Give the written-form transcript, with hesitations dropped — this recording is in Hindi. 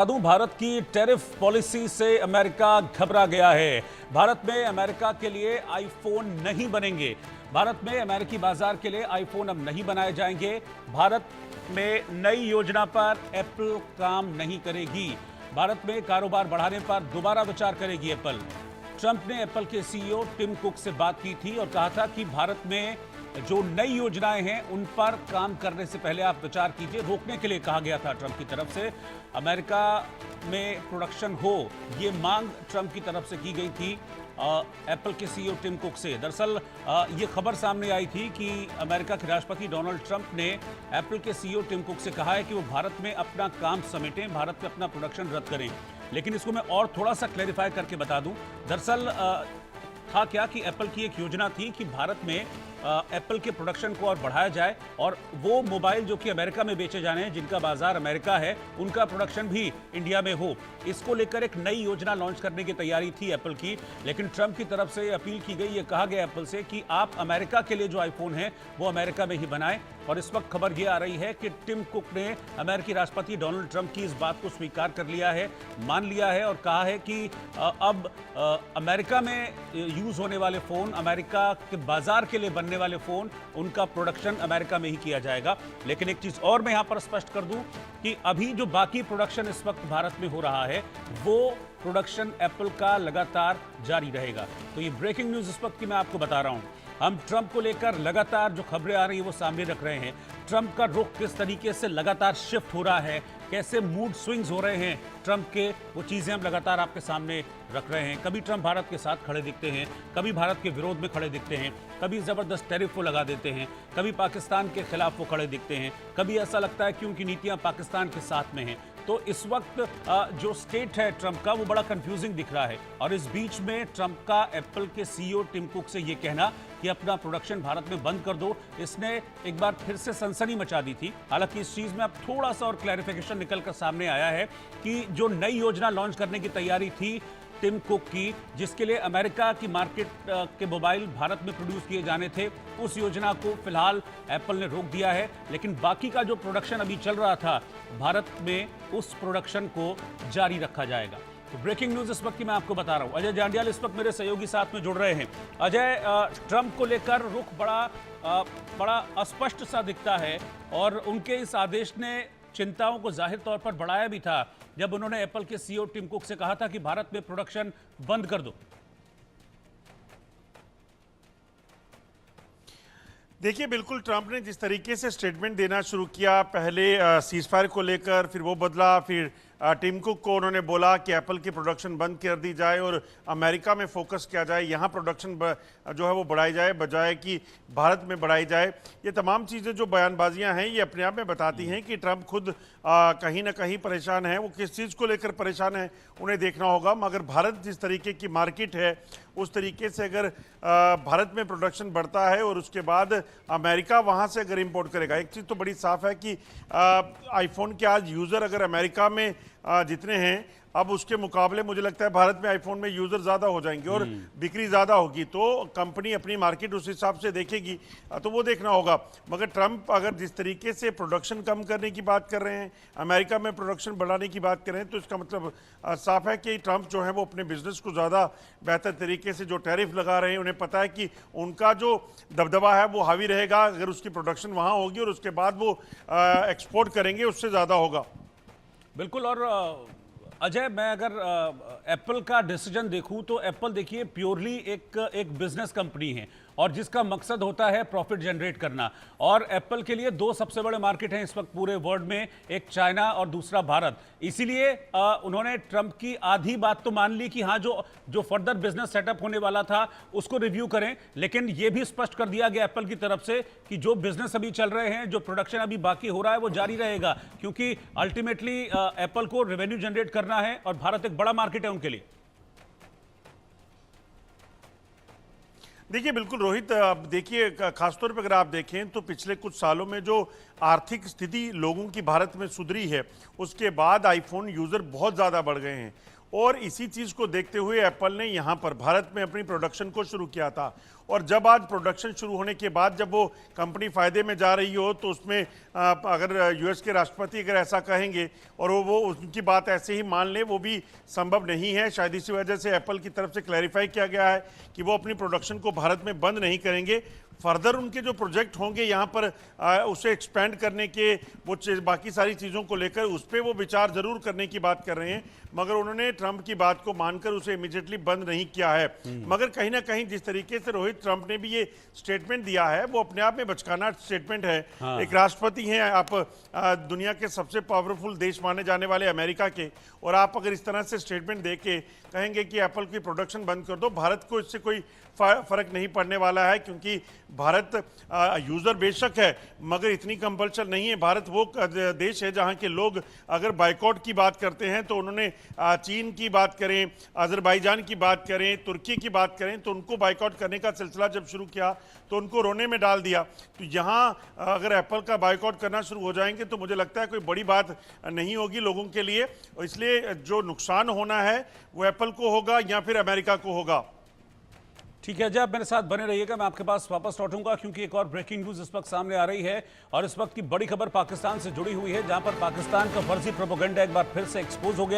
बता दूं, भारत की टैरिफ पॉलिसी से अमेरिका घबरा गया है। भारत में अमेरिका के लिए आईफोन नहीं बनेंगे। भारत में अमेरिकी बाजार के लिए आईफोन अब नहीं बनाए जाएंगे। भारत में नई योजना पर एप्पल काम नहीं करेगी। भारत में कारोबार बढ़ाने पर दोबारा विचार करेगी एप्पल। ट्रंप ने एप्पल के सीईओ टिम कुक से बात की थी और कहा था कि भारत में जो नई योजनाएं हैं उन पर काम करने से पहले आप विचार कीजिए। रोकने के लिए कहा गया था ट्रंप की तरफ से अमेरिका में प्रोडक्शन हो, ये मांग ट्रंप की तरफ से की गई थी एप्पल के सीईओ टिम कुक से। दरअसल ये खबर सामने आई थी कि अमेरिका के राष्ट्रपति डोनाल्ड ट्रंप ने एप्पल के सीईओ टिम कुक से कहा है कि वो भारत में अपना काम समेटें, भारत में अपना प्रोडक्शन रद्द करें। लेकिन इसको मैं और थोड़ा सा क्लैरिफाई करके बता दूं। दरअसल था क्या कि एप्पल की एक योजना थी कि भारत में एप्पल के प्रोडक्शन को और बढ़ाया जाए और वो मोबाइल जो कि अमेरिका में बेचे जाने हैं, जिनका बाजार अमेरिका है, उनका प्रोडक्शन भी इंडिया में हो। इसको लेकर एक नई योजना लॉन्च करने की तैयारी थी एप्पल की। लेकिन ट्रंप की तरफ से अपील की गई, ये कहा गया एप्पल से कि आप अमेरिका के लिए जो आईफोन है वो अमेरिका में ही बनाएं। और इस वक्त खबर ये आ रही है कि टिम कुक ने अमेरिकी राष्ट्रपति डोनाल्ड ट्रंप की इस बात को स्वीकार कर लिया है, मान लिया है और कहा है कि अब अमेरिका में यूज होने वाले फोन, अमेरिका के बाजार के लिए बनने वाले फोन, उनका प्रोडक्शन अमेरिका में ही किया जाएगा। लेकिन एक चीज और मैं यहां पर स्पष्ट कर दूं कि अभी जो बाकी प्रोडक्शन इस वक्त भारत में हो रहा है वो प्रोडक्शन एप्पल का लगातार जारी रहेगा। तो ये ब्रेकिंग न्यूज इस वक्त की मैं आपको बता रहा हूं। हम ट्रंप को लेकर लगातार जो खबरें आ रही है वो सामने रख रहे हैं। ट्रंप का रुख किस तरीके से लगातार शिफ्ट हो रहा है, कैसे मूड स्विंग्स हो रहे हैं ट्रंप के, वो चीज़ें हम लगातार आपके सामने रख रहे हैं। कभी ट्रंप भारत के साथ खड़े दिखते हैं, कभी भारत के विरोध में खड़े दिखते हैं, कभी ज़बरदस्त टैरिफ वो लगा देते हैं, कभी पाकिस्तान के खिलाफ वो खड़े दिखते हैं, कभी ऐसा लगता है कि उनकी नीतियाँ पाकिस्तान के साथ में हैं। तो इस वक्त जो स्टेट है ट्रंप का वो बड़ा कंफ्यूजिंग दिख रहा है। और इस बीच में ट्रंप का एप्पल के सीईओ टिम कुक से ये कहना कि अपना प्रोडक्शन भारत में बंद कर दो, इसने एक बार फिर से सनसनी मचा दी थी। हालांकि इस चीज में अब थोड़ा सा और क्लैरिफिकेशन निकलकर सामने आया है कि जो नई योजना लॉन्च करने की तैयारी थी टिम कुक की, जिसके लिए अमेरिका की मार्केट के मोबाइल भारत में प्रोड्यूस किए जाने थे, उस योजना को फिलहाल एप्पल ने रोक दिया है। लेकिन बाकी का जो प्रोडक्शन अभी चल रहा था भारत में, उस प्रोडक्शन को जारी रखा जाएगा। तो ब्रेकिंग न्यूज इस वक्त की मैं आपको बता रहा हूं। अजय जांडियाल इस वक्त मेरे सहयोगी साथ में जुड़ रहे हैं। अजय, ट्रंप को लेकर रुख बड़ा अस्पष्ट सा दिखता है और उनके इस आदेश ने चिंताओं को जाहिर तौर पर बढ़ाया भी था जब उन्होंने एप्पल के सीईओ टिम कुक से कहा था कि भारत में प्रोडक्शन बंद कर दो। देखिए, बिल्कुल ट्रंप ने जिस तरीके से स्टेटमेंट देना शुरू किया, पहले सीजफायर को लेकर, फिर वो बदला, फिर टिम कुक को उन्होंने बोला कि एप्पल की प्रोडक्शन बंद कर दी जाए और अमेरिका में फोकस किया जाए, यहाँ प्रोडक्शन जो है वो बढ़ाई जाए बजाय कि भारत में बढ़ाई जाए। ये तमाम चीज़ें जो बयानबाजियाँ हैं ये अपने आप में बताती हैं कि ट्रंप खुद कहीं ना कहीं परेशान है। वो किस चीज़ को लेकर परेशान है उन्हें देखना होगा, मगर भारत जिस तरीके की मार्केट है उस तरीके से अगर भारत में प्रोडक्शन बढ़ता है और उसके बाद अमेरिका वहाँ से अगर इम्पोर्ट करेगा, एक चीज़ तो बड़ी साफ़ है कि आईफोन के आज यूज़र अगर अमेरिका में जितने हैं, अब उसके मुकाबले मुझे लगता है भारत में आईफोन में यूज़र ज़्यादा हो जाएंगे और बिक्री ज़्यादा होगी, तो कंपनी अपनी मार्केट उस हिसाब से देखेगी, तो वो देखना होगा। मगर ट्रंप अगर जिस तरीके से प्रोडक्शन कम करने की बात कर रहे हैं, अमेरिका में प्रोडक्शन बढ़ाने की बात कर रहे हैं, तो इसका मतलब साफ है कि ट्रंप जो है वो अपने बिजनेस को ज़्यादा बेहतर तरीके से जो टैरिफ लगा रहे हैं, उन्हें पता है कि उनका जो दबदबा है वो हावी रहेगा अगर उसकी प्रोडक्शन वहाँ होगी और उसके बाद वो एक्सपोर्ट करेंगे, उससे ज़्यादा होगा। बिल्कुल। और अजय, मैं अगर एप्पल का डिसीजन देखूं तो एप्पल देखिए प्योरली एक बिजनेस कंपनी है और जिसका मकसद होता है प्रॉफिट जनरेट करना। और एप्पल के लिए दो सबसे बड़े मार्केट हैं इस वक्त पूरे वर्ल्ड में, एक चाइना और दूसरा भारत। इसीलिए उन्होंने ट्रंप की आधी बात तो मान ली कि हाँ, जो फर्दर बिजनेस सेटअप होने वाला था उसको रिव्यू करें, लेकिन यह भी स्पष्ट कर दिया गया एप्पल की तरफ से कि जो बिजनेस अभी चल रहे हैं, जो प्रोडक्शन अभी बाकी हो रहा है, वो जारी रहेगा, क्योंकि अल्टीमेटली एप्पल को रेवेन्यू जनरेट करना है और भारत एक बड़ा मार्केट है उनके लिए। देखिए, बिल्कुल रोहित, अब देखिए खासतौर पर अगर आप देखें तो पिछले कुछ सालों में जो आर्थिक स्थिति लोगों की भारत में सुधरी है, उसके बाद आईफोन यूज़र बहुत ज़्यादा बढ़ गए हैं और इसी चीज़ को देखते हुए एप्पल ने यहाँ पर भारत में अपनी प्रोडक्शन को शुरू किया था और जब आज प्रोडक्शन शुरू होने के बाद जब वो कंपनी फायदे में जा रही हो, तो उसमें अगर यूएस के राष्ट्रपति अगर ऐसा कहेंगे और वो उनकी बात ऐसे ही मान ले, वो भी संभव नहीं है। शायद इसी वजह से एप्पल की तरफ से क्लैरिफाई किया गया है कि वो अपनी प्रोडक्शन को भारत में बंद नहीं करेंगे। फर्दर उनके जो प्रोजेक्ट होंगे यहाँ पर उसे एक्सपेंड करने के, वो बाकी सारी चीज़ों को लेकर उस पर वो विचार जरूर करने की बात कर रहे हैं, मगर उन्होंने ट्रंप की बात को मानकर उसे इमीडिएटली बंद नहीं किया है। मगर कहीं ना कहीं जिस तरीके से रोहित ट्रंप ने भी ये स्टेटमेंट दिया है, वो अपने आप में बचकाना स्टेटमेंट है। हाँ। एक राष्ट्रपति हैं आप, दुनिया के सबसे पावरफुल देश माने जाने वाले अमेरिका के, और आप अगर इस तरह से स्टेटमेंट दे के कहेंगे कि एप्पल की प्रोडक्शन बंद कर दो, भारत को इससे कोई फर्क नहीं पड़ने वाला है, क्योंकि भारत यूजर बेशक है मगर इतनी कंपल्शन नहीं है। भारत वो देश है जहां के लोग अगर बाइकआउट की बात करते हैं तो उन्होंने चीन की बात करें, अजरबैजान की बात करें, तुर्की की बात करें, तो उनको बाइकआउट करने का सिलसिला जब शुरू किया तो उनको रोने में डाल दिया। तो यहाँ अगर एप्पल का बाइकआउट करना शुरू हो जाएंगे तो मुझे लगता है कोई बड़ी बात नहीं होगी लोगों के लिए, और इसलिए जो नुकसान होना है वो एप्पल को होगा या फिर अमेरिका को होगा। ठीक है, जब आप मेरे साथ बने रहिएगा, मैं आपके पास वापस लौटूंगा क्योंकि एक और ब्रेकिंग न्यूज इस वक्त सामने आ रही है और इस वक्त की बड़ी खबर पाकिस्तान से जुड़ी हुई है, जहां पर पाकिस्तान का फर्जी प्रोपेगेंडा एक बार फिर से एक्सपोज हो गया।